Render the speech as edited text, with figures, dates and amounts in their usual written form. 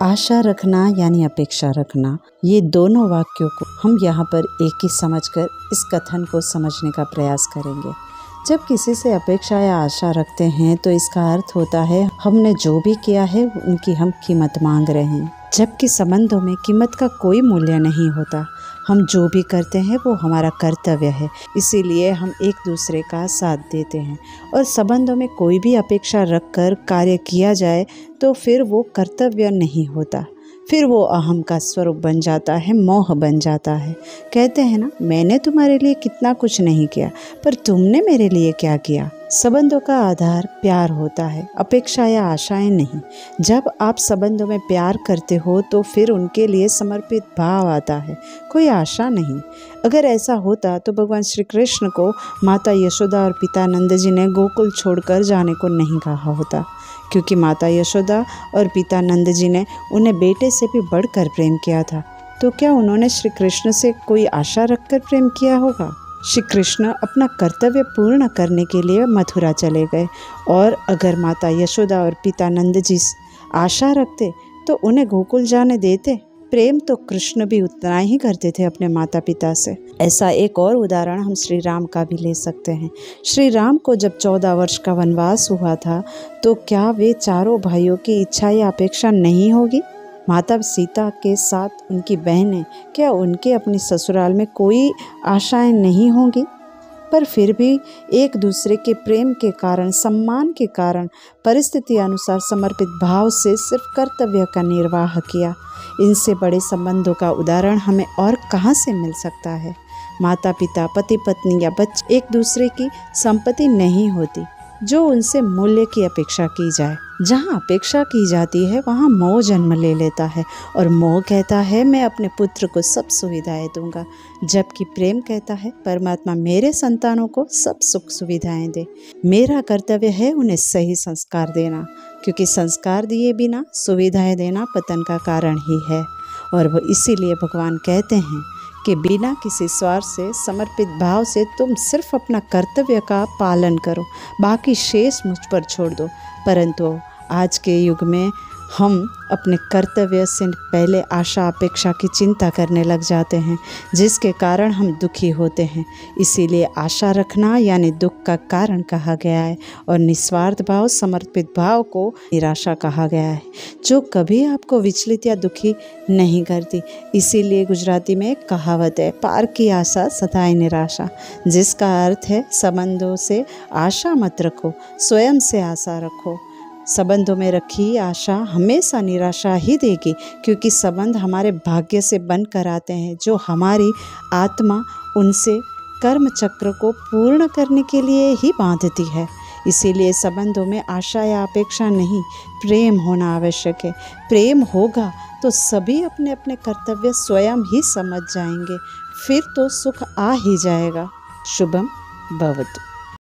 आशा रखना यानी अपेक्षा रखना, ये दोनों वाक्यों को हम यहाँ पर एक ही समझकर इस कथन को समझने का प्रयास करेंगे। जब किसी से अपेक्षा या आशा रखते हैं तो इसका अर्थ होता है हमने जो भी किया है उनकी हम कीमत मांग रहे हैं, जबकि संबंधों में कीमत का कोई मूल्य नहीं होता। हम जो भी करते हैं वो हमारा कर्तव्य है, इसीलिए हम एक दूसरे का साथ देते हैं। और संबंधों में कोई भी अपेक्षा रखकर कार्य किया जाए तो फिर वो कर्तव्य नहीं होता, फिर वो अहम का स्वरूप बन जाता है, मोह बन जाता है। कहते हैं ना, मैंने तुम्हारे लिए कितना कुछ नहीं किया पर तुमने मेरे लिए क्या किया। संबंधों का आधार प्यार होता है, अपेक्षा या आशाएं नहीं। जब आप संबंधों में प्यार करते हो तो फिर उनके लिए समर्पित भाव आता है, कोई आशा नहीं। अगर ऐसा होता तो भगवान श्री कृष्ण को माता यशोदा और पिता नंद जी ने गोकुल छोड़कर जाने को नहीं कहा होता, क्योंकि माता यशोदा और पिता नंद जी ने उन्हें बेटे से भी बढ़कर प्रेम किया था। तो क्या उन्होंने श्री कृष्ण से कोई आशा रखकर प्रेम किया होगा? श्री कृष्ण अपना कर्तव्य पूर्ण करने के लिए मथुरा चले गए, और अगर माता यशोदा और पिता नंद जी आशा रखते तो उन्हें गोकुल जाने देते। प्रेम तो कृष्ण भी उतना ही करते थे अपने माता पिता से। ऐसा एक और उदाहरण हम श्री राम का भी ले सकते हैं। श्री राम को जब 14 वर्ष का वनवास हुआ था तो क्या वे चारों भाइयों की इच्छा या अपेक्षा नहीं होगी? माता सीता के साथ उनकी बहनें, क्या उनके अपने ससुराल में कोई आशाएं नहीं होंगी? पर फिर भी एक दूसरे के प्रेम के कारण, सम्मान के कारण, परिस्थिति अनुसार समर्पित भाव से सिर्फ कर्तव्य का निर्वाह किया। इनसे बड़े संबंधों का उदाहरण हमें और कहाँ से मिल सकता है? माता पिता, पति पत्नी या बच्चे एक दूसरे की संपत्ति नहीं होती जो उनसे मूल्य की अपेक्षा की जाए। जहाँ अपेक्षा की जाती है वहाँ मोह जन्म ले लेता है, और मोह कहता है मैं अपने पुत्र को सब सुविधाएं दूंगा, जबकि प्रेम कहता है परमात्मा मेरे संतानों को सब सुख सुविधाएं दे। मेरा कर्तव्य है उन्हें सही संस्कार देना, क्योंकि संस्कार दिए बिना सुविधाएं देना पतन का कारण ही है। और वो इसीलिए भगवान कहते हैं कि बिना किसी स्वार्थ से, समर्पित भाव से तुम सिर्फ अपना कर्तव्य का पालन करो, बाकी शेष मुझ पर छोड़ दो। परंतु आज के युग में हम अपने कर्तव्य से पहले आशा अपेक्षा की चिंता करने लग जाते हैं, जिसके कारण हम दुखी होते हैं। इसीलिए आशा रखना यानी दुख का कारण कहा गया है, और निस्वार्थ भाव, समर्पित भाव को निराशा कहा गया है, जो कभी आपको विचलित या दुखी नहीं करती। इसीलिए गुजराती में एक कहावत है, पार की आशा सदाए निराशा, जिसका अर्थ है संबंधों से आशा मत रखो, स्वयं से आशा रखो। संबंधों में रखी आशा हमेशा निराशा ही देगी, क्योंकि संबंध हमारे भाग्य से बनकर आते हैं, जो हमारी आत्मा उनसे कर्म चक्र को पूर्ण करने के लिए ही बांधती है। इसीलिए संबंधों में आशा या अपेक्षा नहीं, प्रेम होना आवश्यक है। प्रेम होगा तो सभी अपने अपने कर्तव्य स्वयं ही समझ जाएंगे, फिर तो सुख आ ही जाएगा। शुभम भवतु।